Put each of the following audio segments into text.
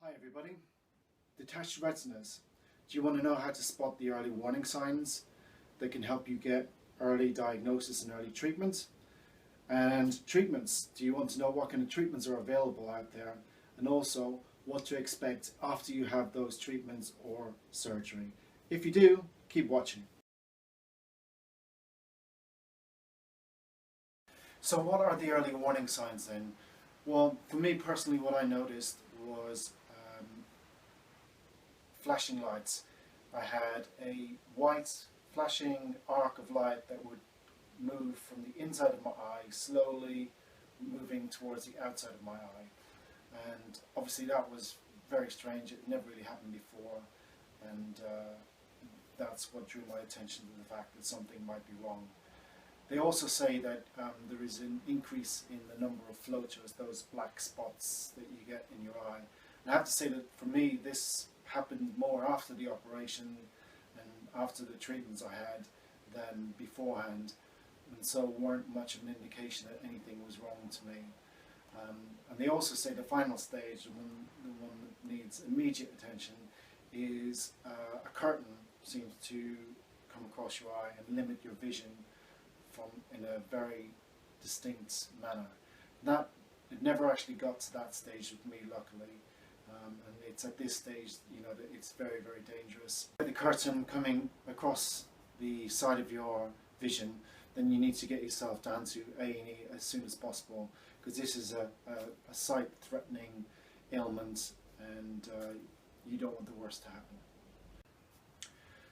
Hi everybody, Detached retinas. Do you want to know how to spot the early warning signs that can help you get early diagnosis and early treatment? And treatments, do you want to know what kind of treatments are available out there, and also what to expect after you have those treatments or surgery? If you do, keep watching. So what are the early warning signs then? Well, for me personally, what I noticed was flashing lights. I had a white flashing arc of light that would move from the inside of my eye, slowly moving towards the outside of my eye. And obviously that was very strange. It never really happened before, and that's what drew my attention to the fact that something might be wrong. They also say that there is an increase in the number of floaters, those black spots that you get in your eye. And I have to say that for me, this happened more after the operation and after the treatments I had than beforehand, and so weren't much of an indication that anything was wrong to me. And they also say the final stage, the one that needs immediate attention, is a curtain seems to come across your eye and limit your vision in a very distinct manner. It never actually got to that stage with me, luckily. And it's at this stage, that it's very, very dangerous. With the curtain coming across the side of your vision, then you need to get yourself down to A&E as soon as possible, because this is a sight-threatening ailment, and you don't want the worst to happen.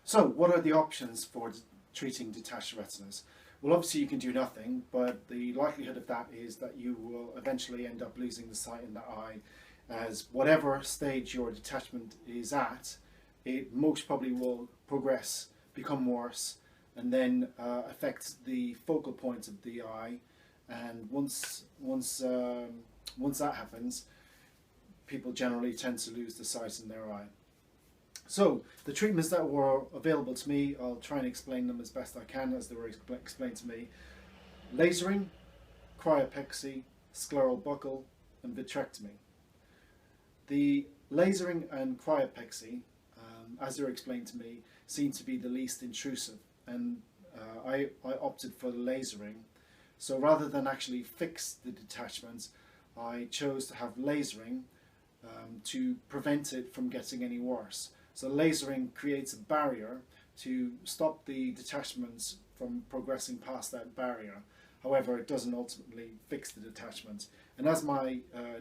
So, what are the options for treating detached retinas? Well, obviously you can do nothing, but the likelihood of that is that you will eventually end up losing the sight in the eye, as whatever stage your detachment is at, it most probably will progress, become worse, and then affect the focal point of the eye. And once that happens, people generally tend to lose the sight in their eye. So the treatments that were available to me, I'll try and explain them as best I can as they were explained to me. Lasering, cryopexy, scleral buckle, and vitrectomy. The lasering and cryopexy, as they were explained to me, seem to be the least intrusive, and I opted for the lasering. So rather than actually fix the detachments, I chose to have lasering to prevent it from getting any worse. So lasering creates a barrier to stop the detachments from progressing past that barrier. However, it doesn't ultimately fix the detachment. And as my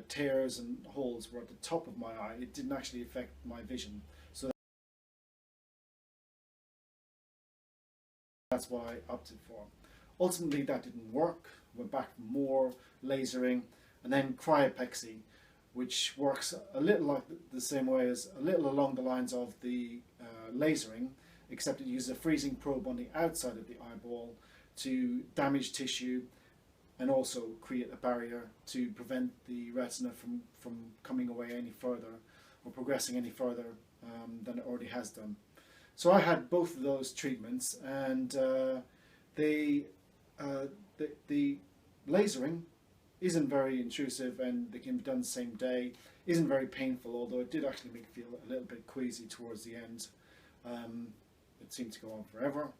tears and holes were at the top of my eye, it didn't actually affect my vision. So that's what I opted for. Ultimately, that didn't work. Went back for more lasering, and then cryopexy, which works a little like the same way as a little along the lines of the lasering, except it uses a freezing probe on the outside of the eyeball to damage tissue and also create a barrier to prevent the retina from coming away any further or progressing any further than it already has done. So I had both of those treatments, and the lasering isn't very intrusive, and they can be done the same day. Isn't very painful, although it did actually make me feel a little bit queasy towards the end. It seemed to go on forever.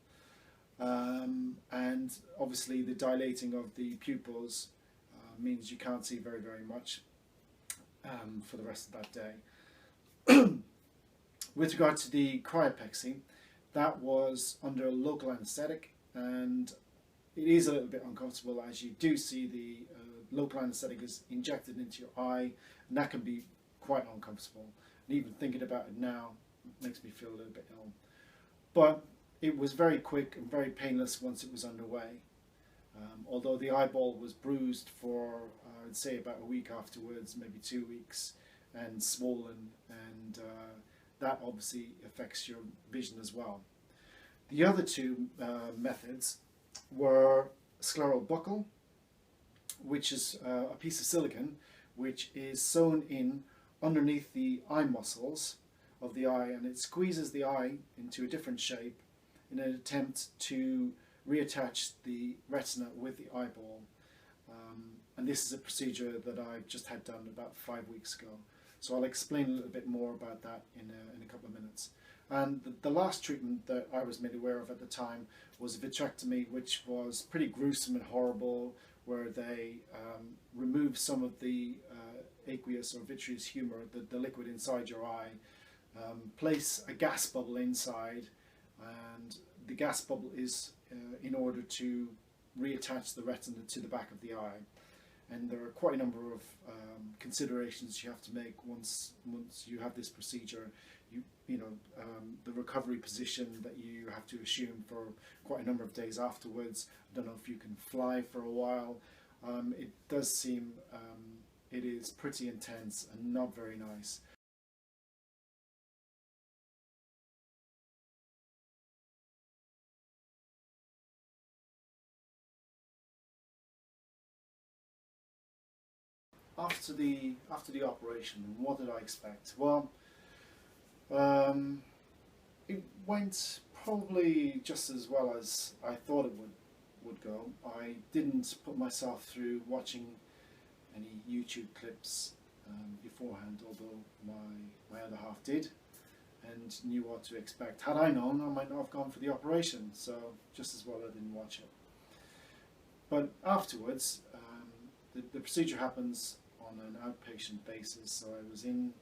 And obviously the dilating of the pupils means you can't see very, very much for the rest of that day. With regard to the cryopexy, that was under local anaesthetic, and it is a little bit uncomfortable, as you do see the local anaesthetic is injected into your eye, and that can be quite uncomfortable. And even thinking about it now makes me feel a little bit ill. But it was very quick and very painless once it was underway. Although the eyeball was bruised for, I'd say, about a week afterwards, maybe 2 weeks, and swollen, and that obviously affects your vision as well. The other two methods were scleral buckle, which is a piece of silicone which is sewn in underneath the eye muscles of the eye, and it squeezes the eye into a different shape in an attempt to reattach the retina with the eyeball. And this is a procedure that I just had done about 5 weeks ago. So I'll explain a little bit more about that in a couple of minutes. And the last treatment that I was made aware of at the time was a vitrectomy, which was pretty gruesome and horrible, where they remove some of the aqueous or vitreous humor, the liquid inside your eye, place a gas bubble inside, and the gas bubble is in order to reattach the retina to the back of the eye. And there are quite a number of considerations you have to make once you have this procedure. The recovery position that you have to assume for quite a number of days afterwards. I don't know if you can fly for a while. It does seem it is pretty intense and not very nice. After the operation, what did I expect? Well, it went probably just as well as I thought it would go. I didn't put myself through watching any YouTube clips beforehand, although my other half did and knew what to expect. Had I known, I might not have gone for the operation, so just as well I didn't watch it. But afterwards, the procedure happens on an outpatient basis, so I was in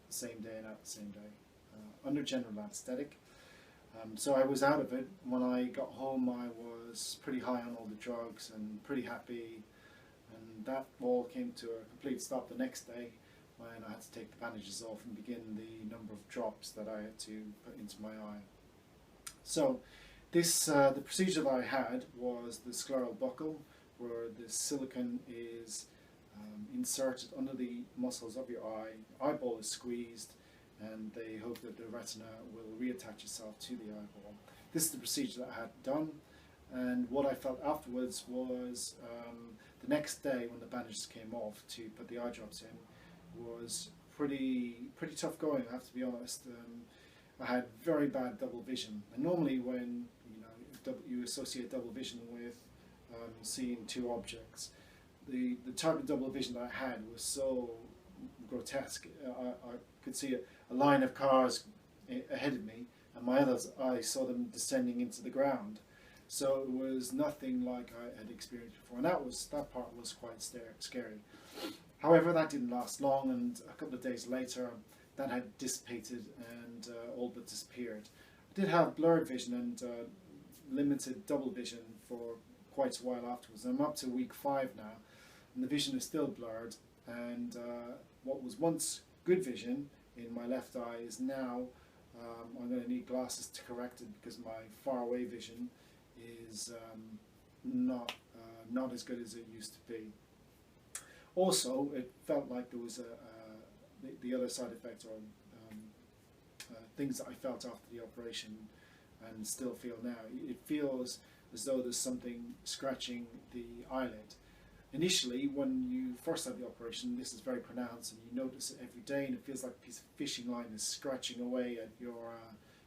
the same day and out the same day, under general anaesthetic. So I was out of it. When I got home, I was pretty high on all the drugs and pretty happy, and that all came to a complete stop the next day when I had to take the bandages off and begin the number of drops that I had to put into my eye. So this the procedure that I had was the scleral buckle, where the silicone is inserted under the muscles of your eye, eyeball is squeezed, and they hope that the retina will reattach itself to the eyeball. This is the procedure that I had done, and what I felt afterwards was the next day when the bandages came off to put the eye drops in was pretty tough going, I have to be honest. I had very bad double vision, and normally when you associate double vision with seeing two objects, the type of double vision that I had was so grotesque. I could see a line of cars ahead of me, and my other eye saw them descending into the ground. So it was nothing like I had experienced before, and that part was quite scary. However, that didn't last long, and a couple of days later that had dissipated and all but disappeared. I did have blurred vision and limited double vision for quite a while afterwards. I'm up to week 5 now, and the vision is still blurred, and what was once good vision in my left eye is now I'm going to need glasses to correct it, because my far away vision is not as good as it used to be. Also, it felt like there was the other side effect, or things that I felt after the operation and still feel now. It feels as though there's something scratching the eyelid. Initially, when you first have the operation, this is very pronounced, and you notice it every day, and it feels like a piece of fishing line is scratching away at your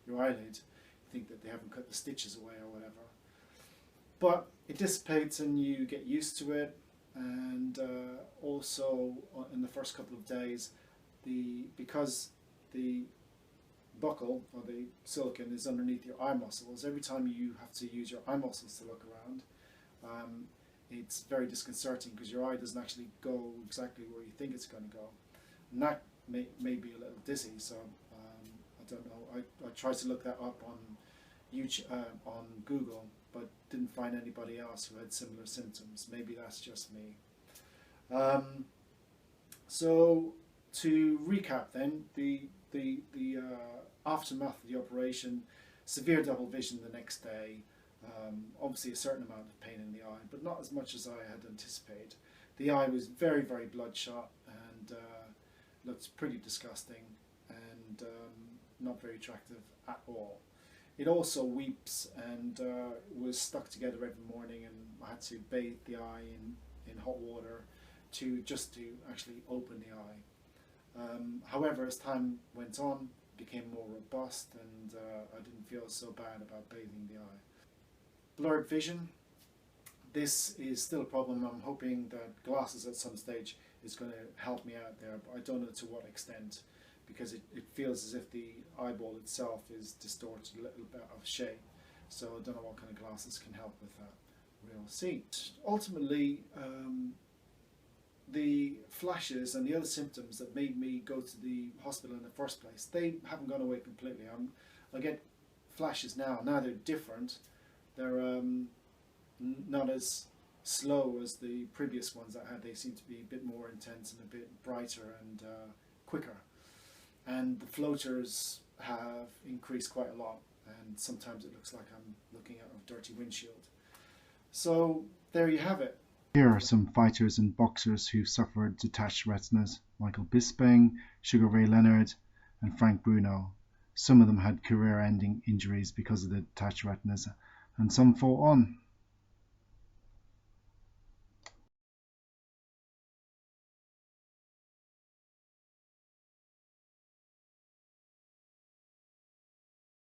eyelid. You think that they haven't cut the stitches away or whatever. But it dissipates and you get used to it, and also in the first couple of days, because the buckle or the silicone is underneath your eye muscles, every time you have to use your eye muscles to look around, it's very disconcerting, because your eye doesn't actually go exactly where you think it's going to go, and that may be a little dizzy. So I don't know. I tried to look that up on YouTube, on Google, but didn't find anybody else who had similar symptoms. Maybe that's just me. So to recap, then the aftermath of the operation: severe double vision the next day. Obviously a certain amount of pain in the eye, but not as much as I had anticipated. The eye was very, very bloodshot and looked pretty disgusting and not very attractive at all. It also weeps and was stuck together every morning, and I had to bathe the eye in hot water just to actually open the eye. However, as time went on, it became more robust, and I didn't feel so bad about bathing the eye. Blurred vision, this is still a problem. I'm hoping that glasses at some stage is going to help me out there, but I don't know to what extent, because it feels as if the eyeball itself is distorted a little bit of shape. So I don't know what kind of glasses can help with that. We'll see. Ultimately, the flashes and the other symptoms that made me go to the hospital in the first place, they haven't gone away completely. I get flashes now. Now they're different. They're not as slow as the previous ones I had. They seem to be a bit more intense and a bit brighter and quicker. And the floaters have increased quite a lot, and sometimes it looks like I'm looking at a dirty windshield. So there you have it. Here are some fighters and boxers who suffered detached retinas: Michael Bisping, Sugar Ray Leonard, and Frank Bruno. Some of them had career-ending injuries because of the detached retinas, and some fought on.